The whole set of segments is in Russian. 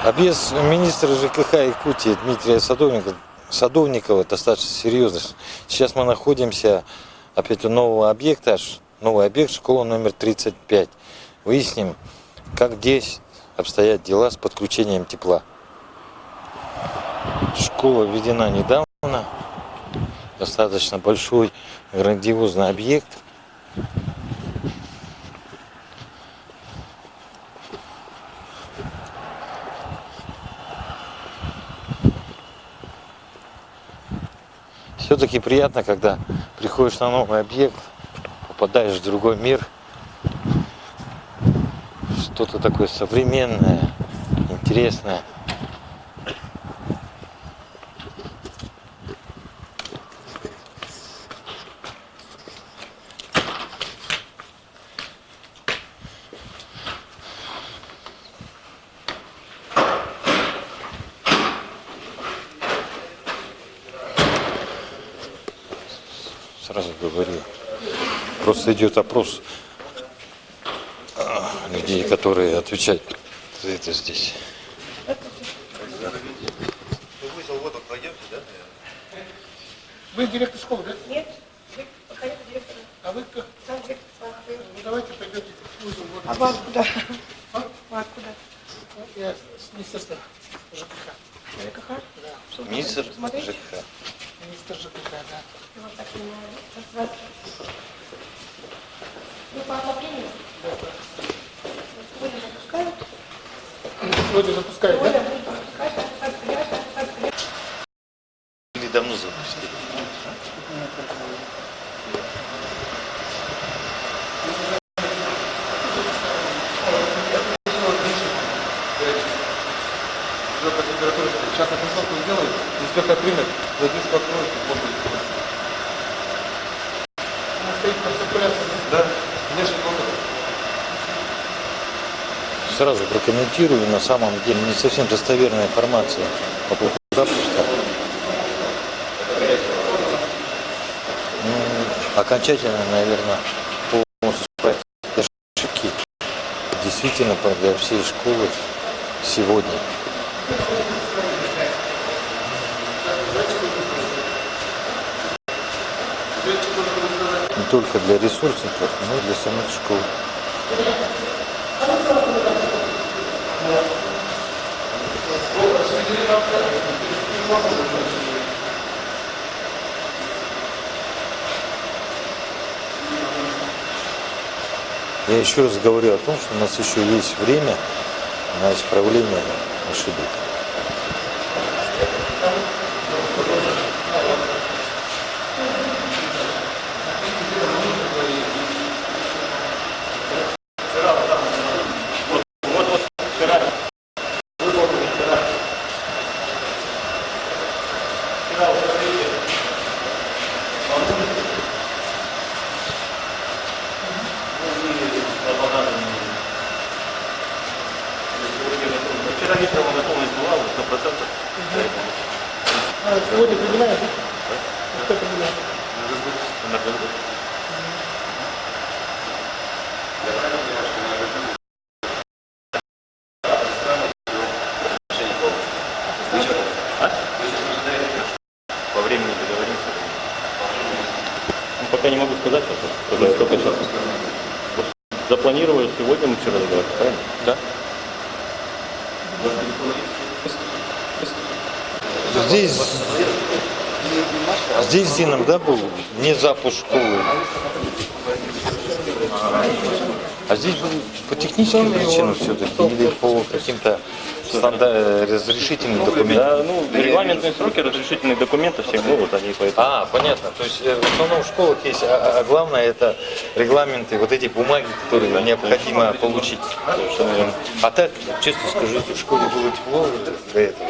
А без министра ЖКХ Якутии Дмитрия Садовникова достаточно серьезно. Сейчас мы находимся опять у нового объекта, новый объект, школа номер 35. Выясним, как здесь обстоят дела с подключением тепла. Школа введена недавно, достаточно большой, грандиозный объект. Все-таки приятно, когда приходишь на новый объект, попадаешь в другой мир, что-то такое современное, интересное. Сразу говорю, просто идет опрос людей, которые отвечают за это здесь. Вы директор школы, да? Нет, вы пока нет директора. А вы как? Сам директор. Ну давайте пойдете в узел. А вы откуда? А? Вы откуда? Я с министерства ЖКХ. ЖКХ? Да. Что вы Министр хотите посмотреть? ЖКХ. Министр ЖКХ, да. Я вас так понимаю. Вы по отоплению? Да. Сегодня запускают? Сегодня запускают, Сегодня да? будут запускать, запускать. Или давно запустили? По температуре. Сейчас отрисовку сделают, инспектор примет, задвижку откроет, и воздух будет. Она стоит под циркуляцией. Да, внешний воздух. Сразу прокомментирую, на самом деле не совсем достоверная информация по поводу запуска. Окончательно, наверное, полностью справить ошибки действительно для всей школы сегодня. Не только для ресурсников, но и для самих школ. Я еще раз говорю о том, что у нас еще есть время на исправление ошибок. Вчера вечером готовность была, 100%. А сегодня принимаете? Кто принимает? По времени договоримся. Пока не могу сказать, только сейчас. Запланировали сегодня, мы вчера договорились, правильно? Да. Здесь Зином, да, был не запуск школы, а здесь был по техническим причинам все-таки или по каким-то разрешительным документам? Да, ну, регламентные сроки разрешительных документов всех будут, они поэтому. А, понятно. То есть в основном в школах есть, а главное это регламенты, вот эти бумаги, которые необходимо получить. А так, честно скажите, в школе было тепло до этого?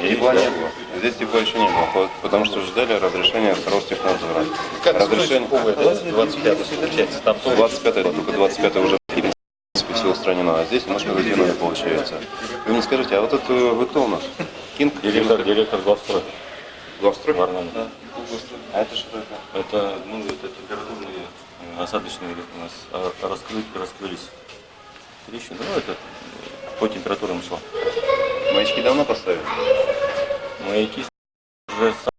Тепла не было. Здесь тепла еще не было, потому что ждали разрешения с Ростехнадзора. Как разрешение 25 получается? Там 25 только 25 уже в принципе все устранено, а здесь мы выдвинули, получается. Вы мне скажите, а вот это вы кто у нас? Кинг? Директор главстрой. Главстрой? Варнамов. Да. А это что это? Это, ну, это температурные осадочные у нас раскрылись трещины. Ну, это по температурам шло. Маячки давно поставили? Маяки уже с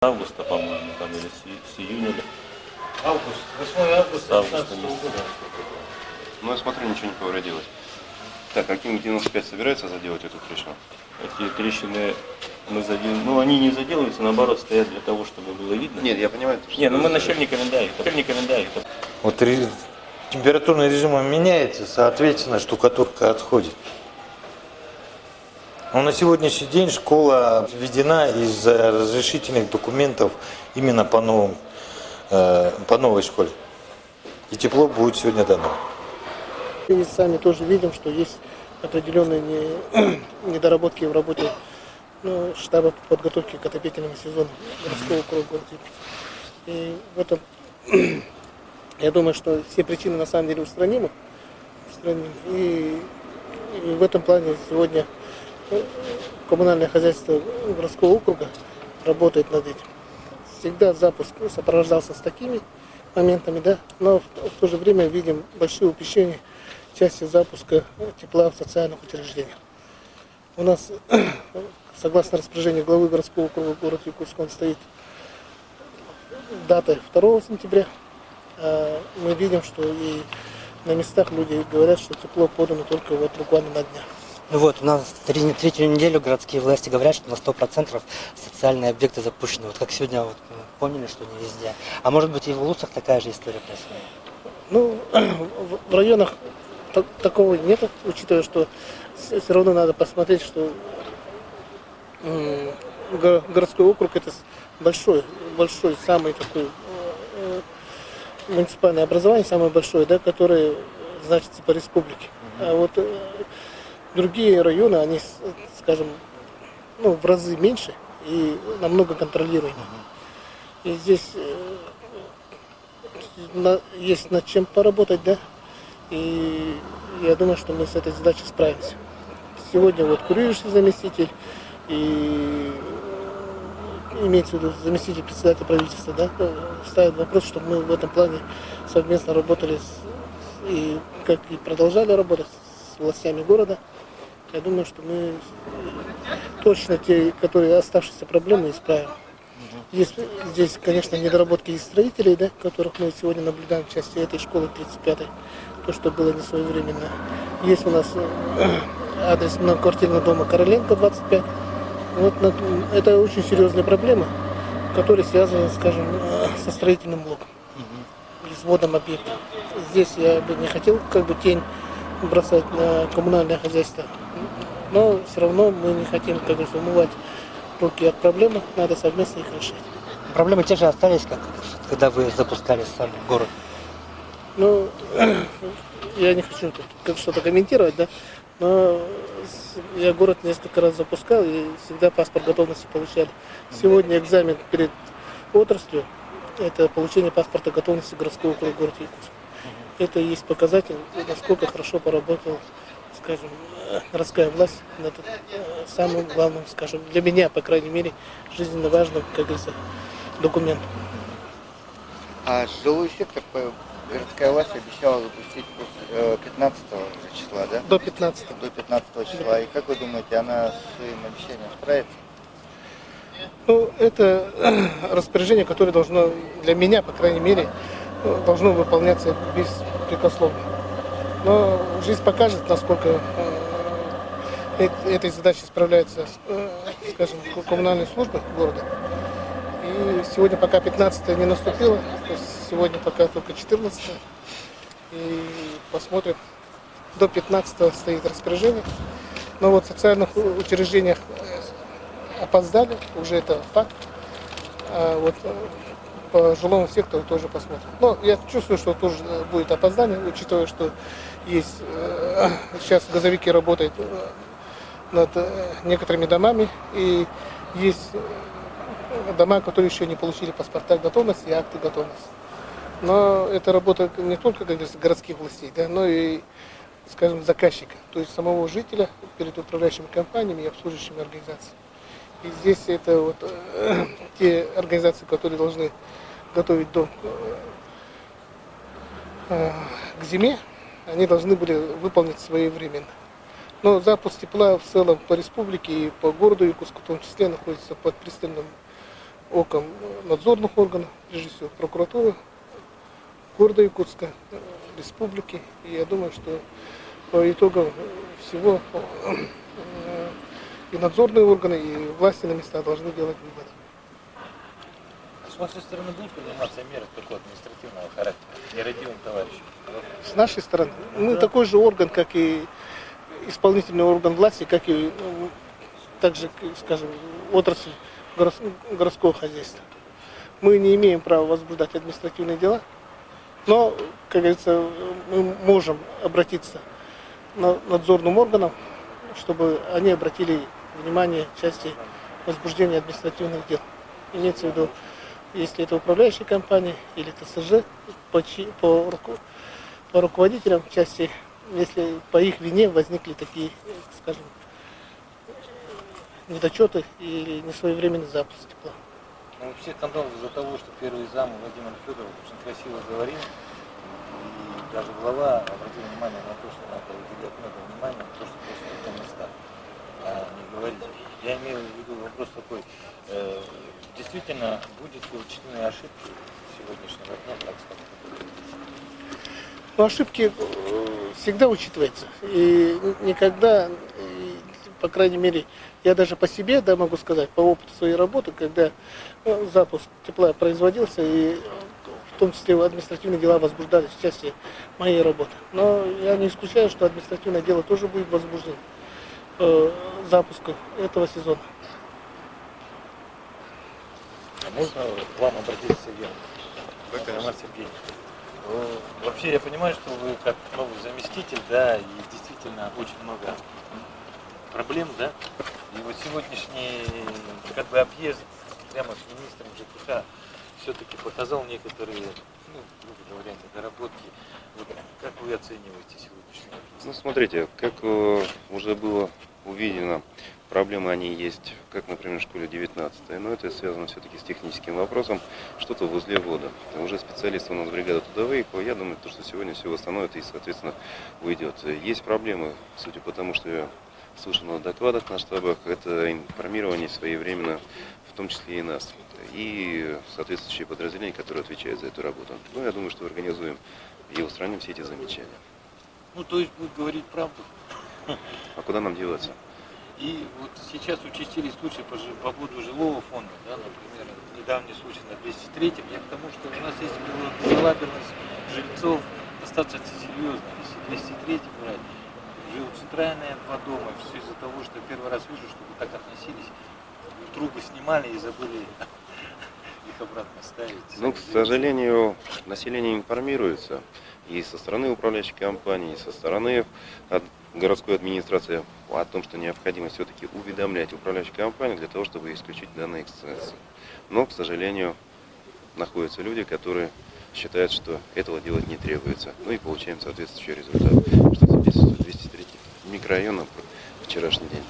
августа, по-моему, там, или с июня. Август, 8 августа. С августа месяца. Ну, я смотрю, ничего не повредилось. Так, Аким 95 собирается заделать эту трещину? Эти трещины мы заделаем. Ну, они не заделываются, наоборот, стоят для того, чтобы было видно. Нет, я понимаю. Что Не, ну мы начальниками, да, начальниками, да. Вот температурный режим меняется, соответственно, штукатурка отходит. Но на сегодняшний день школа введена из разрешительных документов именно по новой школе. И тепло будет сегодня дано. Мы сами тоже видим, что есть определенные недоработки в работе штаба подготовки к отопительному сезону городского округа города Иркутск. И в этом, я думаю, что все причины на самом деле устранимы. И в этом плане сегодня коммунальное хозяйство городского округа работает над этим. Всегда запуск сопровождался с такими моментами, да, но в то же время видим большие упущения в части запуска тепла в социальных учреждениях. У нас, согласно распоряжению главы городского округа города Иркутск, он стоит датой 2 сентября. Мы видим, что и на местах люди говорят, что тепло подано только вот буквально на днях. Ну вот, у нас третью неделю городские власти говорят, что на 100% социальные объекты запущены. Вот как сегодня вот, мы поняли, что не везде. А может быть и в Луцах такая же история происходит? Ну, в районах такого нет, учитывая, что все равно надо посмотреть, что городской округ это большой, самый такой муниципальное образование, самое большое, да, которое значится по республике. А вот другие районы, они, скажем, в разы меньше и намного контролируемы. И здесь есть над чем поработать, да, и я думаю, что мы с этой задачей справимся. Сегодня вот курирующий заместитель и имеется в виду заместитель председателя правительства, да, ставит вопрос, чтобы мы в этом плане совместно работали и как и продолжали работать с властями города. Я думаю, что мы точно те, которые оставшиеся проблемы, исправим. Есть здесь, конечно, недоработки из строителей, да, которых мы сегодня наблюдаем в части этой школы 35-й, то, что было не своевременно. Есть у нас адрес многоквартирного дома Короленко, 25. Вот это очень серьезные проблемы, которые связаны, скажем, со строительным блоком и с вводом объекта. Здесь я бы не хотел тень бросать на коммунальное хозяйство, но все равно мы не хотим, умывать руки от проблемы, надо совместно их решать. Проблемы те же остались, как когда вы запускали сам город? Ну, я не хочу тут что-то комментировать, да, но я город несколько раз запускал и всегда паспорт готовности получали. Сегодня экзамен перед отраслью – это получение паспорта готовности городского округа города Иркутск. Это и есть показатель, насколько хорошо поработал, скажем, городская власть над самым главным, скажем, для меня, по крайней мере, жизненно важным, как говорится, документом. А жилой сектор городская власть обещала запустить после 15 числа, да? До 15. До 15 числа. И как вы думаете, она своим обещанием справится? Ну, это распоряжение, которое должно, для меня, по крайней мере, должно выполняться беспрекословно. Но жизнь покажет, насколько этой задачей справляются, скажем, коммунальные службы города. И сегодня пока 15 не наступило, то есть сегодня пока только 14. И посмотрим. До 15 стоит распоряжение. Но вот в социальных учреждениях опоздали, уже это факт. А вот по жилому сектору тоже посмотрим. Но я чувствую, что тоже будет опоздание, учитывая, что есть сейчас газовики работают над некоторыми домами, и есть дома, которые еще не получили паспорта готовности и акты готовности. Но это работа не только, как говорится, городских властей, да, но и, скажем, заказчика, то есть самого жителя перед управляющими компаниями и обслуживающими организациями. И здесь это вот те организации, которые должны готовить дом к зиме, они должны были выполнить своевременно. Но запуск тепла в целом по республике и по городу Якутску в том числе находится под пристальным оком надзорных органов, прежде всего прокуратуры города Якутска, республики. И я думаю, что по итогам всего и надзорные органы, и власти на местах должны делать выводы. С вашей стороны будут приниматься меры такого административного характера, нерадивым товарищам? С нашей стороны, мы такой же орган, как и исполнительный орган власти, как и также, скажем, отрасль городского хозяйства. Мы не имеем права возбуждать административные дела, но, как говорится, мы можем обратиться к надзорным органам, чтобы они обратили внимание в части возбуждения административных дел. Имеется в виду, если это управляющая компания или ТСЖ, по руководителям в части, если по их вине возникли такие, скажем, недочеты или несвоевременный запуск тепла. Ну, все скандалы из-за того, что первый зам Владимир Федоров очень красиво говорил, и даже глава обратил внимание на то, что надо уделять много внимания на то, что происходит на местах, а не говорить. Я имею в виду вопрос такой, действительно, будет ли учтены ошибки сегодняшнего дня, так сказать? Но ошибки всегда учитываются. И никогда, по крайней мере, я даже по себе, да, могу сказать, по опыту своей работы, когда запуск тепла производился, и в том числе административные дела возбуждались в части моей работы. Но я не исключаю, что административное дело тоже будет возбуждено запуска этого сезона. А можно к вам обратиться, Сергей? Сергей. Вообще я понимаю, что вы как новый заместитель, да, и действительно очень много проблем, да. И вот сегодняшний как бы объезд прямо с министром ЖКХ все-таки показал некоторые, ну, грубо говоря, недоработки. Вот как вы оцениваете сегодняшний объезд? Ну, смотрите, как уже было увидено, проблемы они есть, как, например, в школе 19, но это связано все-таки с техническим вопросом, что-то в узле ввода. Уже специалисты у нас бригада туда выехала, я думаю, что сегодня все восстановит и, соответственно, уйдет. Есть проблемы, судя по тому, что я слышал на докладах на штабах, это информирование своевременно, в том числе и нас, и соответствующие подразделения, которые отвечают за эту работу. Ну, я думаю, что организуем и устраним все эти замечания. Ну, то есть будет говорить правду. А куда нам деваться? И вот сейчас участились случаи по поводу жилого фонда, да, например, недавний случай на 203-м. Я к тому, что у нас есть безалаберность жильцов достаточно серьезная. Если 203-й брать, жил центральные два дома, все из-за того, что первый раз вижу, что вы так относились, трубы снимали и забыли их обратно ставить. Ну, к сожалению, население информируется и со стороны управляющей компании, и со стороны городской администрации о том, что необходимо все-таки уведомлять управляющую компанию для того, чтобы исключить данные эксцессы. Но, к сожалению, находятся люди, которые считают, что этого делать не требуется. Ну и получаем соответствующий результат, что свидетельствует 203 микрорайона вчерашний день.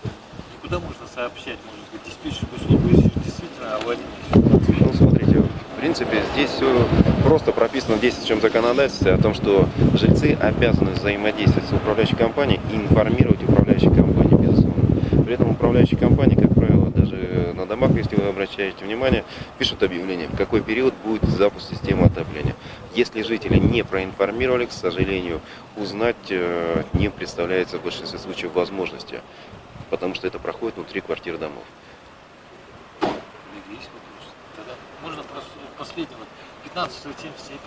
И куда можно сообщать, может быть, диспетчерскую службу, если действительно аварийная ситуация? Ну, смотрите, в принципе, здесь все просто прописано в действующем законодательстве о том, что жильцы обязаны взаимодействовать с управляющей компанией и информировать управляющую компанию, безусловно. При этом управляющие компании, как правило, даже на домах, если вы обращаете внимание, пишут объявление, в какой период будет запуск системы отопления. Если жители не проинформировали, к сожалению, узнать не представляется в большинстве случаев возможности, потому что это проходит внутри квартир домов. Тогда можно просто последнего 15-70,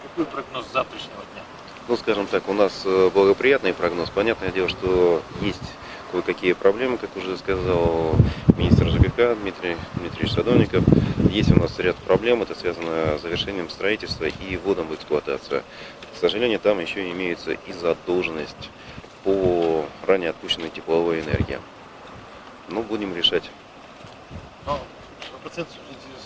какой прогноз завтрашнего дня? Ну, скажем так, у нас благоприятный прогноз. Понятное дело, что есть кое-какие проблемы, как уже сказал министр ЖКХ Дмитрий Дмитриевич Садовников. Есть у нас ряд проблем, это связано с завершением строительства и вводом в эксплуатацию. К сожалению, там еще имеется и задолженность по ранее отпущенной тепловой энергии. Но будем решать. Но процент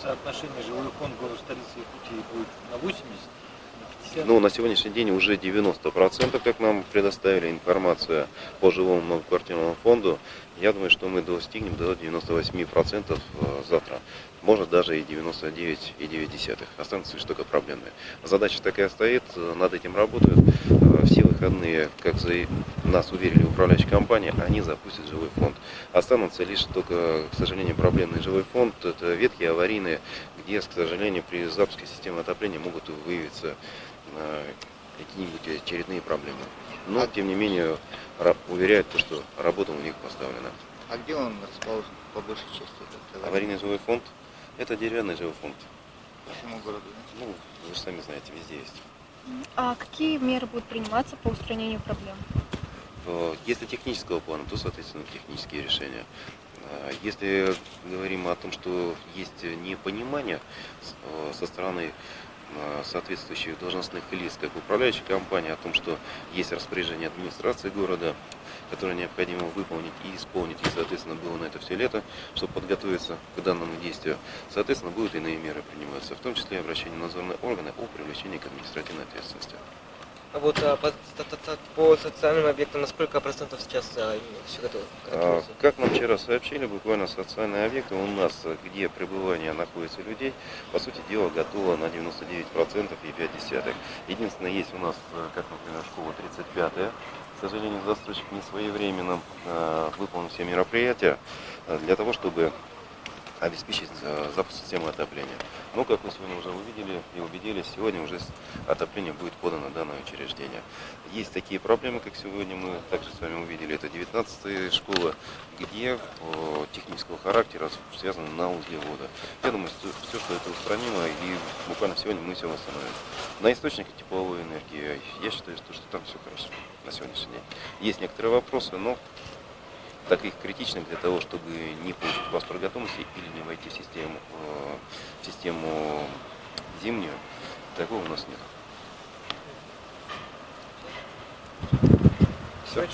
соотношения жилой фонд города столицы Якутии будет на 80, на 50? Ну, на сегодняшний день уже 90%, как нам предоставили информацию по жилому многоквартирному фонду. Я думаю, что мы достигнем до 98% завтра. Может даже и 99,9. Останутся лишь только проблемные. Задача такая стоит, над этим работают. Все выходные выходные, как нас уверили управляющая компания, они запустят жилой фонд. Останутся лишь только, к сожалению, проблемный жилой фонд. Это ветки аварийные, где, к сожалению, при запуске системы отопления могут выявиться какие-нибудь очередные проблемы. Но, тем не менее, уверяют, что работа у них поставлена. А где он расположен по большей части? Этот Аварийный жилой фонд – это деревянный жилой фонд. по всему городу, да? Ну, вы же сами знаете, везде есть. А какие меры будут приниматься по устранению проблем? Если технического плана, то, соответственно, технические решения. Если говорим о том, что есть непонимание со стороны соответствующих должностных лиц, как управляющей компании, о том, что есть распоряжение администрации города, которое необходимо выполнить и исполнить, и, соответственно, было на это все лето, чтобы подготовиться к данному действию, соответственно, будут иные меры приниматься, в том числе обращение в надзорные органы о привлечении к административной ответственности. А вот по социальным объектам на сколько процентов сейчас все готово? Как нам вчера сообщили, буквально социальные объекты у нас, где пребывание находится людей, по сути дела, готово на 99,5. Единственное, есть у нас, как, например, школа 35-я, к сожалению, застройщик не своевременно выполнил все мероприятия для того, чтобы обеспечить запуск системы отопления. Но, как мы сегодня уже увидели и убедились, сегодня уже отопление будет подано в данное учреждение. Есть такие проблемы, как сегодня мы также с вами увидели, это 19-я школа, где технического характера связано на узле вода. Я думаю, все, что это устранимо, и буквально сегодня мы все восстановим. На источниках тепловой энергии, я считаю, что там все хорошо на сегодняшний день. Есть некоторые вопросы, но таких критичных для того, чтобы не получить паспорт готовности или не войти в систему зимнюю, такого у нас нет. Все.